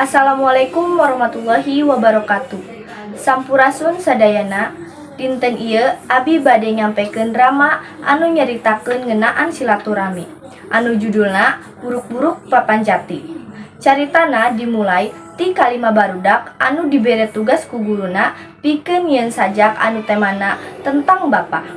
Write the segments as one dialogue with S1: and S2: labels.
S1: Assalamualaikum warahmatullahi wabarakatuh. Sampurasun sadayana, dinten ieu abi bade nyampekeun drama anu nyaritakeun ngeunaan silaturahmi. Anu judulna Buruk-buruk Papanjati. Caritana dimulai ti kalima barudak anu dibere tugas ku guruna pikeun nyieun sajak anu temana tentang Bapa.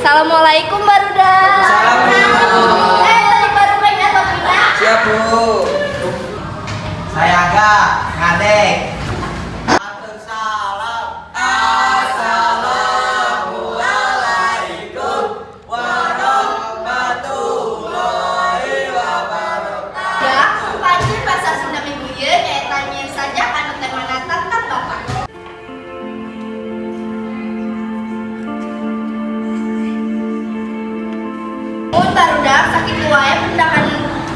S1: Assalamualaikum barudak.
S2: Assalamualaikum.
S1: Barudak ya Topina.
S2: Siap Bu. Saya agak ngadek. Atur salam. Assalamualaikum warahmatullahi wabarakatuh.
S1: Ya, pancen bahasa Sunda minggu ieu nyaeta nyieun sajak anu temana tentang Bapa. Mun barudak sakit wae pendakan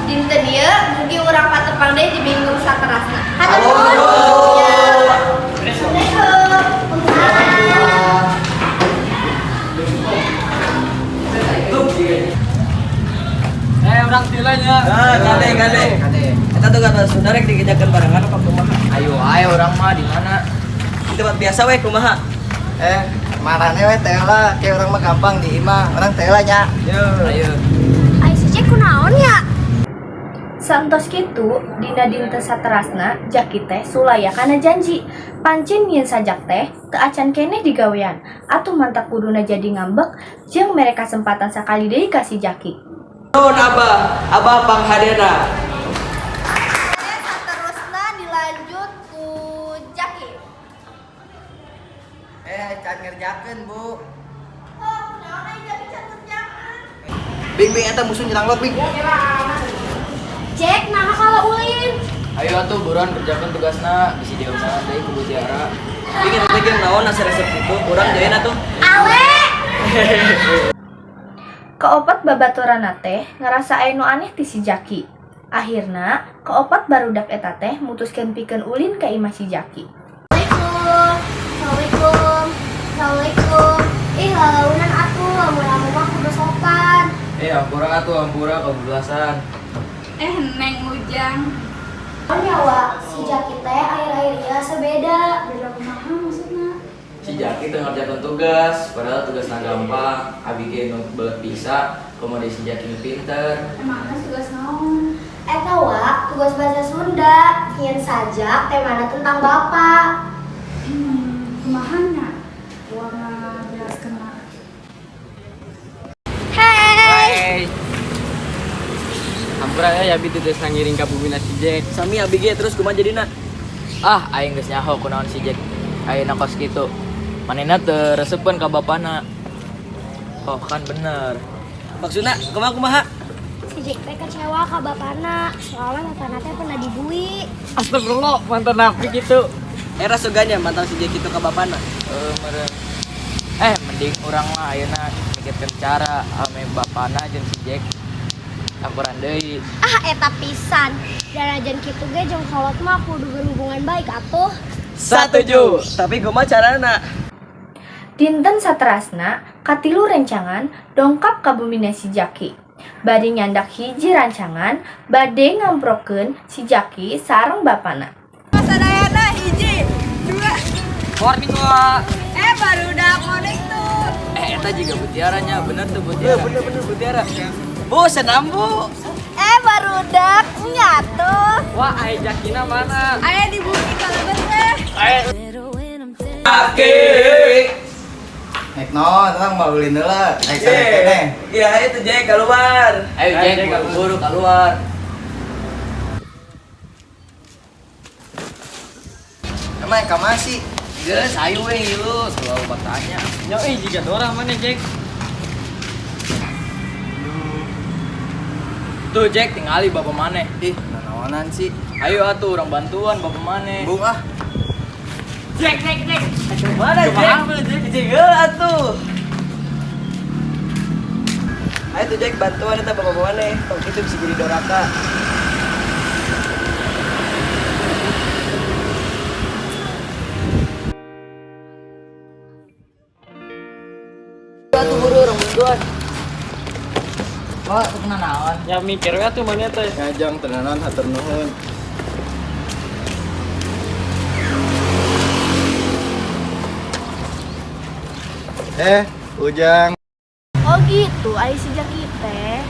S1: dinten ieu mugi urang patepang deui di minggu saterasna.
S2: Halo.
S3: Orang tilanya.
S2: Gade. Kita tuh kata saudara dikejakan barengan apa kumaha?
S3: Ayo orang mah di mana?
S2: Di tempat biasa we kumaha?
S4: Marane we teh lah, kayak orang mah gampang di imah, orang teh lah nya.
S2: Ayo.
S1: Ai sejak kunaon ya? Santos kitu dina dinten saterasna jaki teh sulaya kana janji pancen nyieun sajak teh teu acan keneh digawean atuh mantap kuduna jadi ngambek jeung mere kasempatan sakali deui ka si jaki.
S2: Nuhun Abah panghadena.
S1: Saterusna dilanjut ku jaki.
S4: Can ngerjakeun, Bu.
S1: Oh, kunaon ai jaki can kerjaan?
S4: Bing eta musuh nyerang lo, Bing.
S1: Jack, nah kalau ulin.
S3: Ayo atuh buruan kerjakan tugasna bisi dieunahan deui ku Bu Tiara.
S2: Bikin teh naon asa resep itu? Urang jaeuna tuh.
S1: Ale. Keopat babaturana teh ngerasa aya nu aneh ti si Jaki. Akhirna keopat barudak eta teh mutuskeun pikeun ulin ka imah si Jaki. Assalamualaikum. Ih, lalaunan atuh, lamun mah kudu sopan.
S3: Ampura atuh ampura kabulasan.
S5: Neng Ujang.
S1: Nyawa si Jaki teh akhir-akhir ieu sebeda.
S5: Beda kumaha maksudna?
S3: Si Jaki teu ngerjakeun tugas, padahal tugasna gampang. Abi ge nu beuleut bisa, komo si Jaki nu pinter.
S5: Emangna tugas naon?
S1: Eta wa tugas bahasa Sunda, nyieun sajak temana tentang Bapa.
S5: Kumahanya? Warna beras kena.
S3: Hey. Ampura ya abi teu geus ngiring ka bumina si Jack.
S2: Sami abi ge terus kumaha jadina?
S3: Aing geus nyaho kunaon si Jack. Ayeuna kos kitu. Manehna teu resepeun ka bapana. Oh kan bener.
S2: Maksudna kumaha?
S6: Si Jack teh kecewa ka bapana, soalnya bapana teh pernah dibui.
S3: Astagfirullah, mantan napi gitu.
S2: Era suganya mantan si Jack itu ke bapana.
S3: Meren. Mending urang mah ayeuna mikirkeun cara ame bapana jeung si Jack. Campuran deui.
S6: Eta pisan. Darajan kitu ge jeung kolot mah kudu berhubungan baik atuh.
S2: Setuju. Tapi kumaha carana?
S1: Dinten saterasna katilu rencangan dongkap ka bumina si Jaki. Bade nyandak hiji rancangan bade ngamprokeun si Jaki sareng bapana.
S5: Sadayana hiji, dua.
S3: Warning wa.
S5: Barudak moning tuh.
S3: Eta juga Bu Tiara nya, bener tuh Bu Tiara.
S2: Bener Bu Tiara. Bu senam Bu.
S6: Barudak nyatu.
S3: Wah, aya Jakina mana?
S5: Aya di bumi kalebet teh.
S2: Aki.
S4: Nek non, orang mau ulin heula. Naik sana keneh.
S2: Iya itu Jack keluar.
S3: Ayo Jack, buru keluar.
S4: Emang ka masih?
S3: Geus ayo we ieu, selalu bertanya. Nya jika dorang mana Jack? Tuh Jack tingali bapak maneh.
S4: Ih, naonan sih.
S3: Ayo atuh orang bantuan bapak maneh.
S4: Bung ah.
S3: Jack.
S2: Mana Jack? Jack atuh. Ayo tuh Jack bantuan eta bapak maneh. Tong kitu bisa jadi doraka. Atuh buru orang bantuan.
S3: Wah, itu kena naon.
S7: Ya mikir ya tuh mana teh.
S4: Ngajang tenanan hatur nuhun. Ujang.
S1: Oh gitu, ai sejak kita.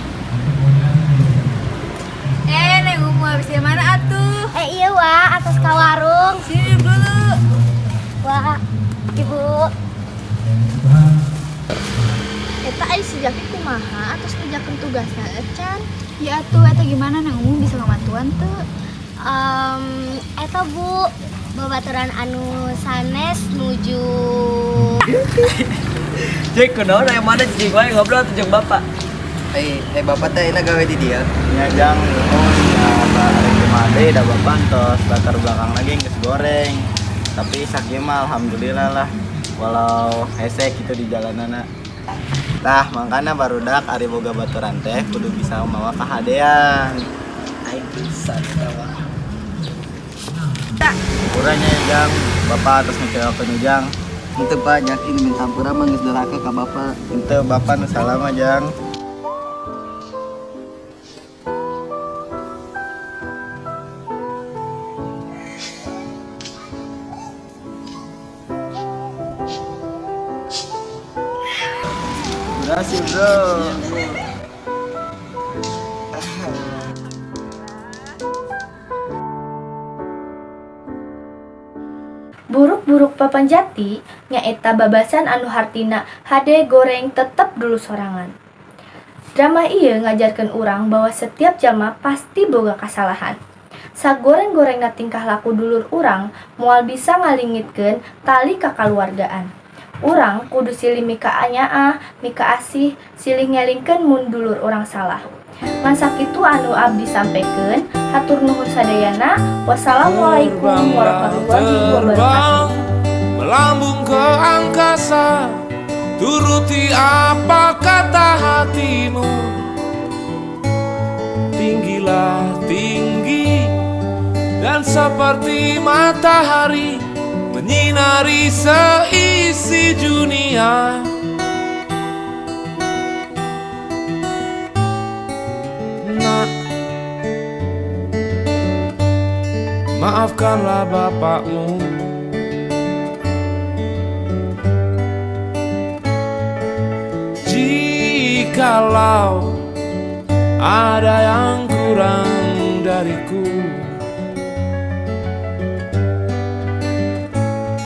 S5: Neng mau habis di mana atuh?
S6: Iya Wak, atas ka warung.
S5: Sini dulu.
S6: Wak, Ibu.
S1: Eta ai sejak kumaha atas ngerjakeun tugasnya Ecan.
S5: Ya atuh, eta gimana Neng bisa ngabantuan tuh?
S6: Eta Bu, babaturan anu sanes nuju.
S2: Cek kunaon aya mana cicing wae ngobrol atuh jeung bapak.
S4: Bapak teh ini gawe di dia. Ngajang nuhun ya bareng kemade da bapak tos latar belakang lagi geus goreng. Tapi sakieu mah alhamdulillah lah. Walau hesek itu di jalanana. Tah mangkana barudak ari boga baturan teh kudu bisa mawa kahadean.
S2: Aing pisan eta mah.
S4: Uranya Jang, bapak atas ngecewakeun Ujang. Henteu Pak, yakin minta hampura mah geus doraka ka bapak. Henteu bapak nu salama Jang. Makasih bro.
S1: Buruk-buruk papan jati nyaeta babasan anu hartina hade goreng tetep dulu sorangan. Drama ieu ngajarkeun urang bahwa setiap jalma pasti boga kasalahan. Sagoreng-goreng na tingkah laku dulur urang moal bisa ngalingitkeun tali kakaluargaan. Urang kudu silih mika anyaah, mika asih, silih ngelingkeun mun dulur urang salah. Ngan sakitu anu abdi sampaikeun, hatur nuhun sadayana. Wassalamualaikum warahmatullahi wabarakatuh.
S8: Melambung ke angkasa, turuti apa kata hatimu. Tinggilah tinggi dan seperti matahari menyinari seisi dunia. Nak, maafkanlah bapakmu. Jikalau ada yang kurang dariku,